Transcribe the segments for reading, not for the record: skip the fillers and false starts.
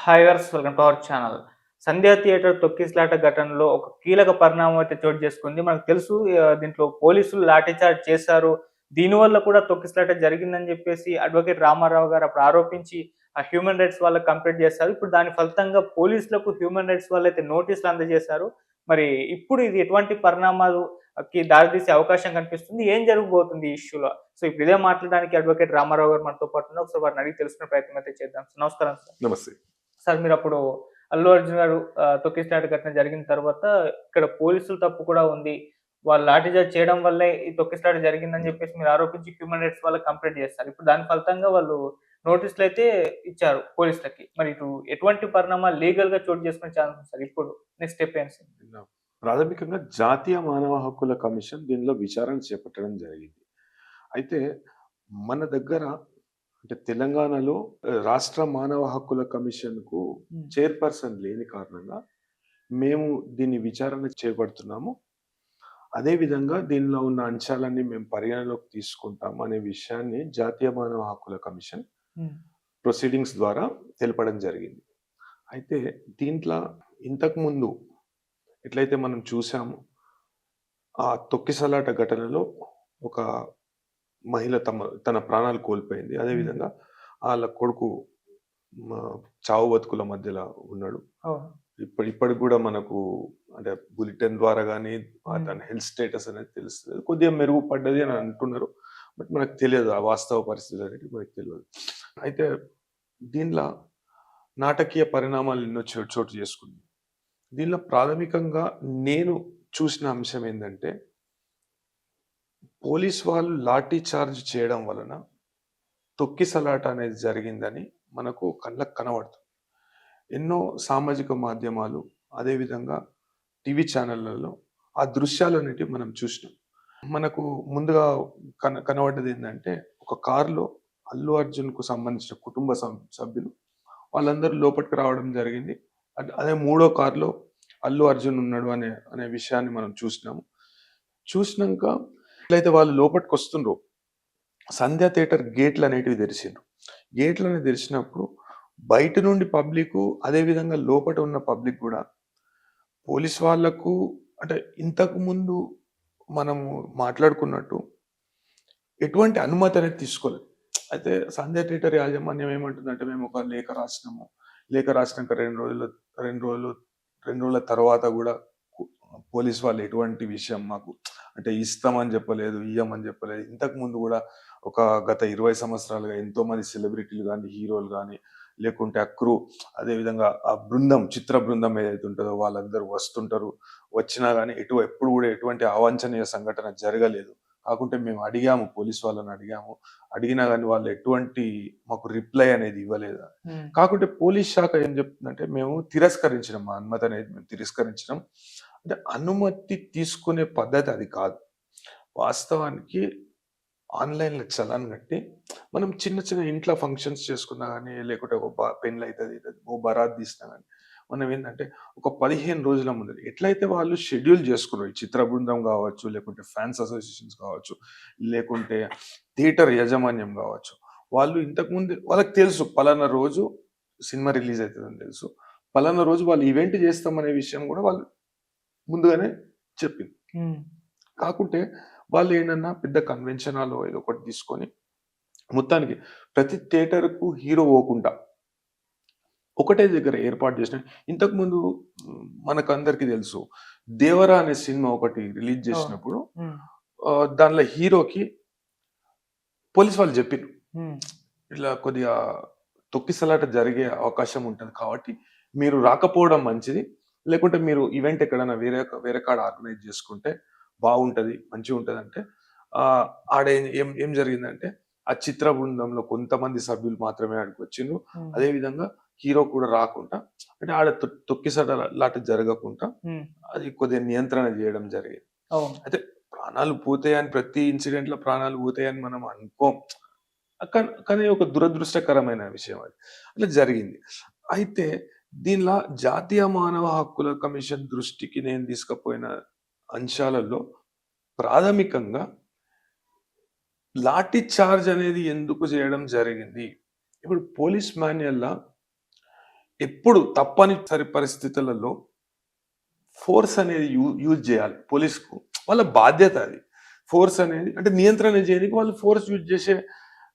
Hi viewers welcome to our channel. 'Sandhya theatre' తొక్కిసలాట ఘటనలో ఒక కీలక పరిణామం అయితే చోటు చేసుకుంది. మనకు తెలుసు దీంట్లో పోలీసులు లాఠీ చార్జ్ చేశారు. దీనివల్ల కూడా తొక్కిసలాట జరిగిందని చెప్పేసి అడ్వకేట్ రామారావు గారు అప్పుడు ఆరోపించి ఆ హ్యూమన్ రైట్స్ వాళ్ళకి కంప్లెయింట్ చేశారు. ఇప్పుడు దాని ఫలితంగా పోలీసులకు హ్యూమన్ రైట్స్ వాళ్ళైతే నోటీసులు అందజేశారు. మరి ఇప్పుడు ఇది ఎటువంటి పరిణామాలుకి దారితీసే అవకాశం కనిపిస్తుంది? ఏం జరగబోతుంది ఈ ఇష్యూలో? సో ఇప్పుడు ఇదే మాట్లాడడానికి అడ్వకేట్ రామారావు గారు మనతో పాటు ఉన్నారు. ఒకసారి వారిని అడిగి తెలుసుకునే ప్రయత్నం అయితే చేద్దాం. నమస్కారం సార్. నమస్తే. సార్ మీరప్పుడు 'అల్లు అర్జున్' గారు తొక్కిసలాట ఘటన జరిగిన తర్వాత ఇక్కడ పోలీసుల తప్పు కూడా ఉంది. వాళ్ళు లాఠీ చార్జ్ చేయడం వల్లే ఈ తొక్కిసలాట జరిగిందని చెప్పేసి మీరు ఆరోపించి హ్యూమన్ రైట్స్ వాళ్ళకి కంప్లెయింట్ చేస్తారు. ఇప్పుడు దాని ఫలితంగా వాళ్ళు నోటీసులైతే ఇచ్చారు పోలీసులకి. మరి ఇటు ఎటువంటి పరిణామాలు లీగల్‌గా చోటు చేసుకునే ఛాన్స్ ఉంది సార్ ఇప్పుడు? నెక్స్ట్ స్టెప్ ఏంటి సార్? ప్రాథమికంగా జాతీయ మానవ హక్కుల కమిషన్ దీనిలో విచారణ చేపట్టడం జరిగింది. అయితే మన దగ్గర అంటే తెలంగాణలో రాష్ట్ర మానవ హక్కుల కమిషన్‌కు చైర్పర్సన్ లేని కారణంగా మేము దీన్ని విచారణ చేపడుతున్నాము. అదే విధంగా దీనిలో ఉన్న అంశాలన్నీ మేము పరిగణలోకి తీసుకుంటాం అనే విషయాన్ని జాతీయ మానవ హక్కుల కమిషన్ ప్రొసీడింగ్స్ ద్వారా తెలపడం జరిగింది. అయితే దీంట్లో ఇంతకుముందు ఎట్లయితే మనం చూసామో ఆ తొక్కిసలాట ఘటనలో ఒక మహిళ తన ప్రాణాలు కోల్పోయింది. అదేవిధంగా వాళ్ళ కొడుకు చావు బతుకుల మధ్యలో ఉన్నాడు. ఇప్పటికి కూడా మనకు అంటే బులెటిన్ ద్వారా కానీ తన హెల్త్ స్టేటస్ అనేది తెలుస్తుంది. కొద్దిగా మెరుగుపడ్డది అని అంటున్నారు. బట్ మనకు తెలియదు ఆ వాస్తవ పరిస్థితి అనేది మనకు తెలియదు. అయితే దీనిలో నాటకీయ పరిణామాలు ఎన్నో చోటు చేసుకుంది. దీనిలో ప్రాథమికంగా నేను చూసిన అంశం ఏంటంటే పోలీస్ వాళ్ళు లాఠీ చార్జ్ చేయడం వలన తొక్కిసలాట అనేది జరిగిందని మనకు కళ్ళకు కనబడుతుంది. ఎన్నో సామాజిక మాధ్యమాలు అదేవిధంగా టీవీ ఛానళ్లలో ఆ దృశ్యాలన్నిటి మనం చూసినాం. మనకు ముందుగా కనబడ్డది ఏంటంటే ఒక కారులో అల్లు అర్జున్కు సంబంధించిన కుటుంబ సభ్యులు వాళ్ళందరూ లోపలికి రావడం జరిగింది. అదే మూడో కారులో అల్లు అర్జున్ ఉన్నాడు అనే విషయాన్ని మనం చూసినాక ఎట్లయితే వాళ్ళు లోపలికి వస్తుండ్రో సంధ్యా థియేటర్ గేట్లు అనేటివి తెరిచిండ్రు. గేట్లు అనేవి తెరిచినప్పుడు బయట నుండి పబ్లిక్ అదేవిధంగా లోపల ఉన్న పబ్లిక్ కూడా పోలీస్ వాళ్లకు అంటే ఇంతకు ముందు మనము మాట్లాడుకున్నట్టు ఎటువంటి అనుమతి అనేది తీసుకోలేదు. అయితే సంధ్యా థియేటర్ యాజమాన్యం ఏమంటుందంటే మేము ఒక లేఖ రాసినాము. లేఖ రాసినాక రెండు రోజుల తర్వాత కూడా పోలీస్ వాళ్ళు ఎటువంటి విషయం మాకు అంటే ఇస్తామని చెప్పలేదు, ఇయ్యమని చెప్పలేదు. ఇంతకు ముందు కూడా ఒక గత 20 సంవత్సరాలుగా ఎంతో మంది సెలబ్రిటీలు కానీ హీరోలు కానీ లేకుంటే ఆ క్రూ అదేవిధంగా ఆ చిత్ర బృందం ఏదైతే ఉంటుందో వాళ్ళందరూ వస్తుంటారు. వచ్చినా కానీ ఎప్పుడు కూడా ఎటువంటి అవాంఛనీయ సంఘటన జరగలేదు. కాకుంటే మేము అడిగాము, పోలీస్ వాళ్ళని అడిగినా కానీ వాళ్ళు ఎటువంటి మాకు రిప్లై అనేది ఇవ్వలేదు. కాకుంటే పోలీస్ శాఖ ఏం చెప్తుందంటే మేము తిరస్కరించినాం, మా అనుమతి అనేది మేము తిరస్కరించినాం. అంటే అనుమతి తీసుకునే పద్ధతి అది కాదు. వాస్తవానికి ఆన్లైన్లో చలాన్ కట్టి మనం చిన్న ఇంట్లో ఫంక్షన్స్ చేసుకున్నా కానీ లేకుంటే ఒక పెళ్ళి అవుతుంది, ఓ బరాత్ తీసినా కానీ మనం ఏంటంటే ఒక 15 రోజుల ముందు ఎట్లయితే వాళ్ళు షెడ్యూల్ చేసుకున్నారు, చిత్ర బృందం కావచ్చు, లేకుంటే ఫ్యాన్స్ అసోసియేషన్స్ కావచ్చు, లేకుంటే థియేటర్ యాజమాన్యం కావచ్చు, వాళ్ళు ఇంతకుముందు వాళ్ళకి తెలుసు పలానా రోజు సినిమా రిలీజ్ అవుతుందని తెలుసు, పలానా రోజు వాళ్ళు ఈవెంట్ చేస్తామనే విషయం కూడా వాళ్ళు ముందుగానే చెప్పింది. కాకుంటే వాళ్ళు ఏంటన్నా పెద్ద కన్వెన్షన్ హాల్ ఏదో ఒకటి తీసుకొని మొత్తానికి ప్రతి థియేటర్కు హీరో పోకుండా ఒకటే దగ్గర ఏర్పాటు చేసిన. ఇంతకుముందు మనకందరికి తెలుసు దేవరా అనే సినిమా ఒకటి రిలీజ్ చేసినప్పుడు దానిలో హీరోకి పోలీస్ వాళ్ళు చెప్పారు ఇట్లా కొద్దిగా తొక్కిసలాట జరిగే అవకాశం ఉంటుంది కాబట్టి మీరు రాకపోవడం మంచిది, లేకుంటే మీరు ఈవెంట్ ఎక్కడైనా వేరే కాడ ఆర్గనైజ్ చేసుకుంటే బాగుంటది, మంచిగా ఉంటది అంటే ఆడ ఏం జరిగిందంటే ఆ చిత్ర బృందంలో కొంతమంది సభ్యులు మాత్రమే ఆడికి వచ్చిండ్రు. అదే విధంగా హీరో కూడా రాకుండా అంటే ఆడ తొక్కిసలాట జరగకుండా అది కొద్దిగా నియంత్రణ చేయడం జరిగింది. అయితే ప్రాణాలు పోతాయని ప్రతి ఇన్సిడెంట్ లో ప్రాణాలు పోతాయని మనం అనుకోం, కానీ ఒక దురదృష్టకరమైన విషయం అది అట్లా జరిగింది. అయితే దీనిలో జాతీయ మానవ హక్కుల కమిషన్ దృష్టికి నేను తీసుకుపోయిన అంశాలలో ప్రాథమికంగా లాఠీ చార్జ్ అనేది ఎందుకు చేయడం జరిగింది. ఇప్పుడు పోలీస్ మాన్యువల్‌లో ఎప్పుడు తప్పనిసరి పరిస్థితులలో ఫోర్స్ అనేది యూజ్ చేయాలి పోలీస్‌కు. వాళ్ళ బాధ్యత అది. ఫోర్స్ అనేది అంటే నియంత్రణ చేయనీకి వాళ్ళు ఫోర్స్ యూజ్ చేసే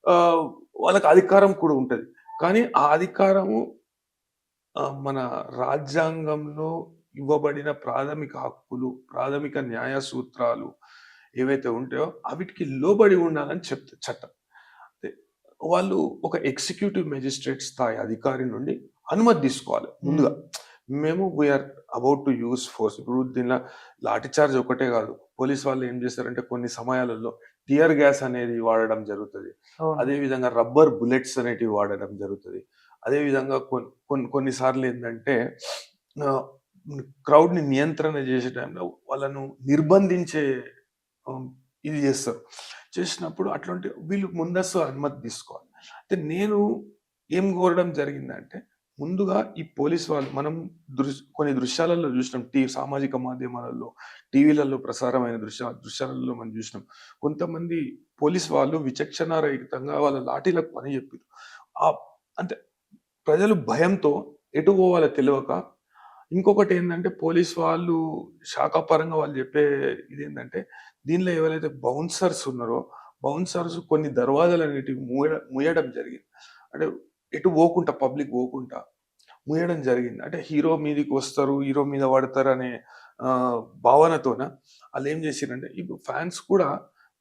ఆహ్, వాళ్ళకి అధికారం కూడా ఉంటది. కానీ ఆ అధికారము మన రాజ్యాంగంలో ఇవ్వబడిన ప్రాథమిక హక్కులు, ప్రాథమిక న్యాయ సూత్రాలు ఏవైతే ఉంటాయో అవిటికి లోబడి ఉండాలని చెప్తది చట్టం. అదే వాళ్ళు ఒక ఎగ్జిక్యూటివ్ మేజిస్ట్రేట్ స్థాయి అధికారి నుండి అనుమతి తీసుకోవాలి ముందుగా. మేము we are about to use force. ఇప్పుడు దీనిలో లాఠీ చార్జ్ ఒకటే కాదు. పోలీస్ వాళ్ళు ఏం చేస్తారంటే కొన్ని సమయాలలో టియర్ గ్యాస్ అనేది వాడడం జరుగుతది. అవును. అదే విధంగా రబ్బర్ బుల్లెట్స్ అనేటివి వాడడం జరుగుతది. అదే విధంగా కొన్ని సార్లు ఏందంటే ఆహ్, క్రౌడ్‌ని నియంత్రణ చేసే టైంలో వాళ్ళను నిర్బంధించే ఆహ్, ఇది చేస్తారు. చేసినప్పుడు అట్లాంటి వీళ్ళు ముందస్తు అనుమతి తీసుకోవాలి. అయితే నేను ఏం కోరడం జరిగిందంటే ముందుగా ఈ పోలీస్ వాళ్ళు మనం కొన్ని దృశ్యాలలో చూసినాం. సామాజిక మాధ్యమాలలో, టీవీలలో ప్రసారమైన దృశ్యాలలో మనం చూసినాం. కొంతమంది పోలీస్ వాళ్ళు విచక్షణారహితంగా వాళ్ళ లాఠీలకు పని చెప్పిర్రు. అంటే ప్రజలు భయంతో ఎటు పోవాలో తెలవక ఇంకొకటేందంటే పోలీస్ వాళ్ళు శాఖాపరంగా వాళ్ళు చెప్పే ఇదేందంటే దీనిలో ఎవరైతే బౌన్సర్స్ ఉన్నారో బౌన్సర్స్ కొన్ని దర్వాజాలనేటివి మూయడం జరిగింది. అంటే ఎటు పోకుంటా పబ్లిక్ పోకుంటా మూయడం జరిగింది. అంటే హీరో మీదికి వస్తారు, హీరో మీద పడతారనే భావనతోన ఆళ్ళేం చేసిర్రంటే ఇప్పుడు ఫ్యాన్స్ కూడా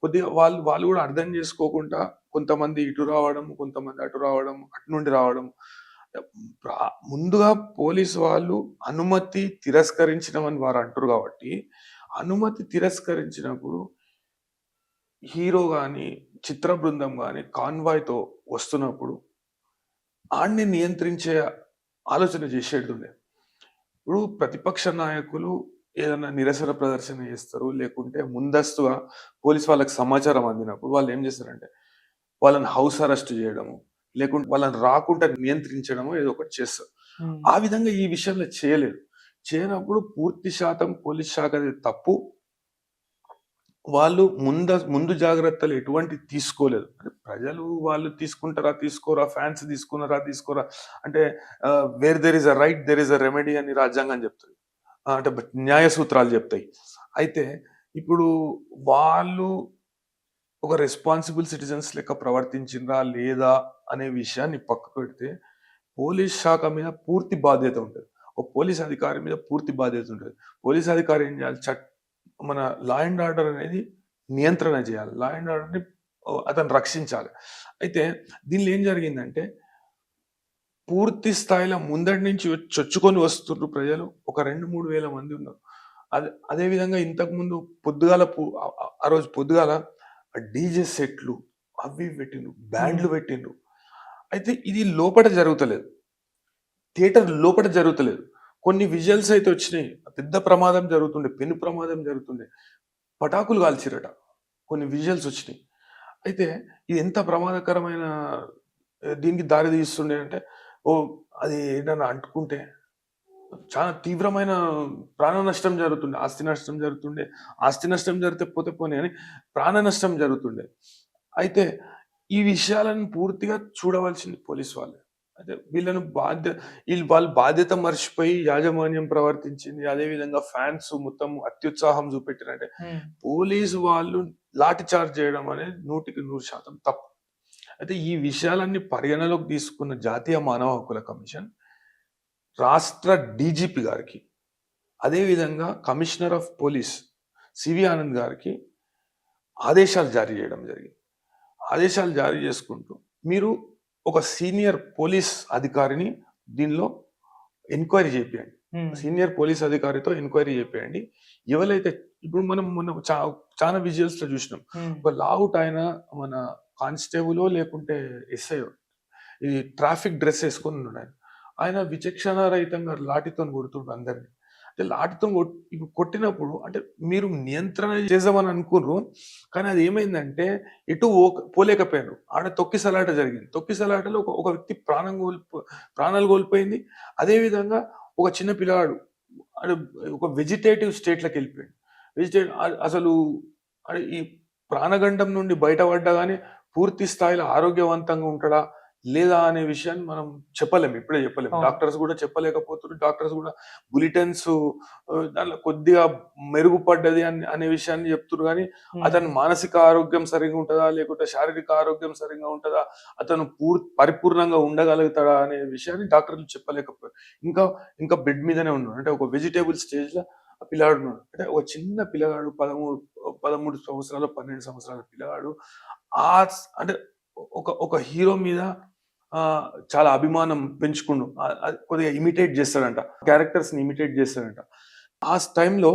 కొద్దిగా వాళ్ళు వాళ్ళు కూడా అర్థం చేసుకోకుండా కొంతమంది ఇటు రావడం, కొంతమంది అటు రావడం, అటు నుండి రావడం. ముందుగా పోలీసు వాళ్ళు అనుమతి తిరస్కరించినమని వారు అంటుర్రు కాబట్టి, అనుమతి తిరస్కరించినప్పుడు హీరో గాని, చిత్ర బృందం గాని కాన్వాయ్‌తో వస్తున్నప్పుడు ఆడిని నియంత్రించే ఆలోచన చేసేటుండే. ఇప్పుడు ప్రతిపక్ష నాయకులు ఏదన్నా నిరసన ప్రదర్శన చేస్తారు. లేకుంటే ముందస్తుగా పోలీస్ వాళ్ళకి సమాచారం అందినప్పుడు వాళ్ళేం చేస్తారంటే, వాళ్ళని హౌస్ అరెస్ట్ చేయడము, లేకుంటే వాళ్ళని రాకుండా నియంత్రించడమో ఏదో ఒకటి చేస్తారు. ఆ విధంగా ఈ విషయంలో చేయలేదు. చేయనప్పుడు పూర్తి శాతం పోలీస్ శాఖది తప్పు. వాళ్ళు ముందు జాగ్రత్తలు ఎటువంటివి తీసుకోలేదు. అంటే ప్రజలు వాళ్ళు తీసుకుంటారా? తీసుకోరా? ఫ్యాన్స్ తీసుకున్నారా? తీసుకోరా? అంటే where there is a right there is a remedy అని రాజ్యాంగం చెప్తది. అంటే న్యాయ సూత్రాలు చెప్తాయి. అయితే ఇప్పుడు వాళ్ళు ఒక రెస్పాన్సిబుల్ సిటిజన్స్ లెక్క ప్రవర్తించిండ్రా? లేదా? అనే విషయాన్ని పక్కకు పెడితే పోలీస్ శాఖ మీద పూర్తి బాధ్యత ఉంటది. ఒక పోలీస్ అధికారి మీద పూర్తి బాధ్యత ఉంటది. పోలీస్ అధికారి ఏం చేయాలి? మన లా అండ్ ఆర్డర్ అనేది నియంత్రణ చేయాలి. లా అండ్ ఆర్డర్‌ని అతను రక్షించాలి. అయితే దీనిలో ఏం జరిగిందంటే పూర్తి స్థాయిలో ముందటి నుంచి చొచ్చుకొని వస్తుర్రు ప్రజలు. ఒక 2, 3 వేల మంది ఉన్నారు. అదే విధంగా ఇంతకుముందు పొద్దుగాల ఆ రోజు పొద్దుగాల డీజే సెట్లు అవి ఇవి పెట్టిండ్రు. బ్యాండ్‌లు పెట్టిండ్రు. అయితే ఇది లోపట జరుగుతలేదు. థియేటర్ లోపట జరుగుతలేదు. కొన్ని విజువల్స్ అయితే వచ్చినాయి. పెద్ద ప్రమాదం జరుగుతుండే. పెను ప్రమాదం జరుగుతుండే. పటాకులు కాల్చిర్రట. కొన్ని విజువల్స్ వచ్చినాయి. అయితే ఇది ఎంత ప్రమాదకరమైన దీనికి దారి తీస్తుండే అంటే, అది ఏదైనా అంటుకుంటే చాలా తీవ్రమైన ప్రాణ నష్టం జరుగుతుండే. ఆస్తి నష్టం జరుగుతుండే. ఆస్తి నష్టం జరిగితే పోతే పోనీ గాని ప్రాణ నష్టం జరుగుతుండే. అయితే ఈ విషయాలను పూర్తిగా చూడవలసింది పోలీస్ వాళ్ళే. అయితే వాళ్ళు బాధ్యత మర్చిపోయి యాజమాన్యం ప్రవర్తించింది. అదే విధంగా ఫాన్స్ మొత్తం అత్యుత్సాహం చూపెట్టిరంటే పోలీసు వాళ్ళు లాఠీ చార్జ్ చేయడం అనేది 100% తప్పు. అయితే ఈ విషయాలన్నీ పరిగణలోకి తీసుకున్న జాతీయ మానవ హక్కుల కమిషన్ రాష్ట్ర డీజీపీ గారికి, అదే విధంగా commissioner of police CV Anand గారికి ఆదేశాలు జారీ చేయడం జరిగింది. ఆదేశాలు జారీ చేసుకుంటూ మీరు ఒక సీనియర్ పోలీస్ అధికారిని దీనిలో ఎంక్వైరీ చేపియండి. సీనియర్ పోలీస్ అధికారితో ఎంక్వైరీ చేపియండి. ఎవరైతే ఇప్పుడు మనం మొన్న చాలా విజువల్స్‌లో చూసినాం. ఒక లావుట్ ఆయన మన కానిస్టేబులో లేకుంటే ఎస్ఐయో ఈ ట్రాఫిక్ డ్రెస్ ఏసుకొని ఉన్నాడు ఆయన. ఆయన విచక్షణారహితంగా లాఠీతోని కొడుతుండు అందరిని. అంటే లాఠీతోని కొట్టినప్పుడు అంటే మీరు నియంత్రణ చేద్దామని అనుకుర్రు. కానీ అది ఏమైందంటే ఎటు పోలేకపోయారు. ఆడ తొక్కిసలాట జరిగింది. తొక్కిసలాటలో ఒక వ్యక్తి ప్రాణాలు కోల్పోయింది. అదే విధంగా ఒక చిన్న పిల్లవాడు ఒక వెజిటేటివ్ స్టేట్‌లోకెళ్ళిపోయాడు. అసలు ఈ ప్రాణగండం నుండి బయటపడ్డా గాని పూర్తి స్థాయిలో ఆరోగ్యవంతంగా ఉంటాడా? లేదా అనే విషయాన్ని మనం చెప్పలేము. ఇప్పుడే చెప్పలేము. అవును. డాక్టర్స్ గూడా చెప్పలేకపోతుర్రు. డాక్టర్స్ గూడా బులెటిన్స్ దాంట్లో కొద్దిగా మెరుగుపడ్డది అనే విషయాన్ని చెప్తుర్రు గానీ, అతని హ్మ్. మానసిక ఆరోగ్యం సరిగ్గా ఉంటదా? లేకుంటే శారీరక ఆరోగ్యం సరిగ్గా ఉంటదా? అతను పరిపూర్ణంగా ఉండగలుగుతాడా? అనే విషయాన్ని డాక్టర్లు చెప్పలేకపోయారు. ఇంకా ఇంకా బెడ్ మీదనే ఉన్నాడు. అంటే ఒక వెజిటబుల్ స్టేజ్‌లో ఆ పిల్లాడు ఉన్నాడు. అంటే ఒక చిన్న పిల్లగాడు 13 సంవత్సరాలు, 12 సంవత్సరాల పిల్లగాడు అంటే ఒక హీరో మీద చాలా అభిమానం పెంచుకుండు. అది కొద్దిగా ఇమిటేట్ చేస్తాడంట. క్యారెక్టర్స్‌ని ఇమిటేట్ చేస్తాడంట. ఆ టైంలో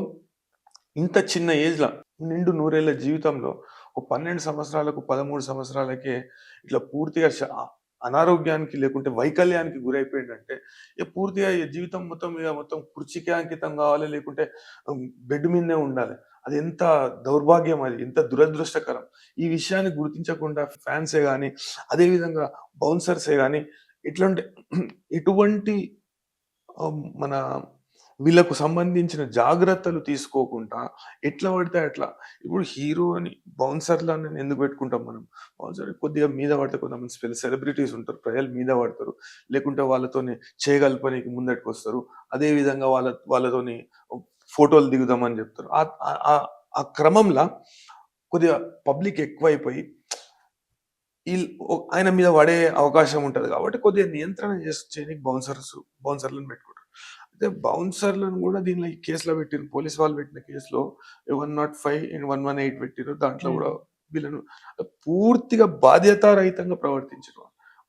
ఇంత చిన్న ఏజ్‌ల నిండు నూరేళ్ల జీవితంలో ఒక 12 సంవత్సరాలకు, 13 సంవత్సరాలకే ఇట్లా పూర్తిగా అనారోగ్యానికి లేకుంటే వైకల్యానికి గురైపోయిండంటే, ఇగ పూర్తిగా ఈ జీవితం మొత్తం కుర్చీకే అంకితం కావాలి. లేకుంటే బెడ్ మీదనే ఉండాలి. అది ఎంత దౌర్భాగ్యం అది. ఎంత దురదృష్టకరం. ఈ విషయాన్ని గుర్తించకుండా ఫ్యాన్సే గాని, అదే విధంగా బౌన్సర్సే గాని ఇట్లాంటి ఎటువంటి మన వీళ్ళకు సంబంధించిన జాగ్రత్తలు తీసుకోకుండా ఎట్లా పడితే అట్లా. ఇప్పుడు హీరోని, బౌన్సర్‌లని ఎందుకు పెట్టుకుంటాం మనం? బౌన్సర్ కొద్దిగా మీద పడితే కొంతమంది సెలబ్రిటీస్ ఉంటారు. ప్రజలు మీద పడతారు. లేకుంటే వాళ్ళతోని చేయగలపనీకి ముందటికొస్తారు. అదే విధంగా వాళ్ళతోని ఫోటోలు దిగుదామని చెప్తారు. ఆ క్రమంలా కొద్దిగా పబ్లిక్ ఎక్కువైపోయి ఆయన మీద పడే అవకాశం ఉంటది కాబట్టి కొద్దిగా నియంత్రణ చేయనీకి బౌన్సర్‌లను పెట్టుకుంటారు. అయితే బౌన్సర్‌లను గూడా దీనిలో ఈ కేస్‌లో పెట్టిర్రు. పోలీస్ వాళ్ళు పెట్టిన కేస్‌లో 105 అండ్ 118 పెట్టిర్రు. దాంట్లో హ్మ్. గూడా వీళ్ళను పూర్తిగా బాధ్యతారహితంగా ప్రవర్తించిర్రు.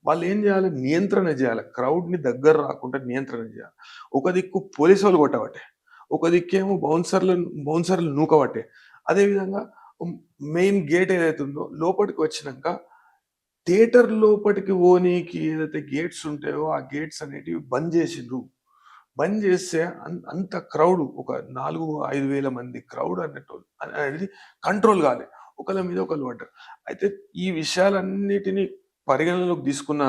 వాళ్ళేం జేయాలి? నియంత్రణ జేయాలి. క్రౌడ్‌ని దగ్గర రాకుండా నియంత్రణ జేయాలి. ఒక దిక్కు పోలీసోళ్ళు కొట్టబట్టే. ఒక దిక్కేమో బౌన్సర్‌లు నూకబట్టే. అదే విధంగా మెయిన్ గేట్ ఏదైతే ఉందో లోపటికి వచ్చినంక థియేటర్ లోపటికి పోనీకి ఏదైతే గేట్స్ ఉంటాయో, ఆ గేట్స్ అనేటివి బంద్ జేసిండ్రు. బంద్ జేస్తే అంత క్రౌడ్ ఒక 4, 5 వేల మంది క్రౌడ్ అనేది కంట్రోల్ గాలే. ఒకళ్ళ మీద ఒకళ్ళు పడ్డారు. అయితే ఈ విషయాలన్నిటిని పరిగణనలోకి తీసుకున్న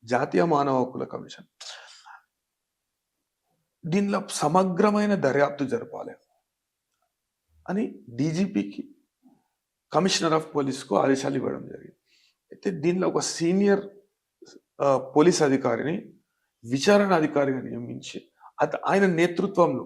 జాతీయ మానవ హక్కుల కమిషన్ దీనిలో సమగ్రమైన దర్యాప్తు జరపాలి అని డీజీపీకి, కమిషనర్ ఆఫ్ పోలీస్‌కు ఆదేశాలు ఇవ్వడం జరిగింది. అయితే దీనిలో ఒక సీనియర్ పోలీస్ అధికారిని విచారణ అధికారిగా నియమించి ఆయన నేతృత్వంలో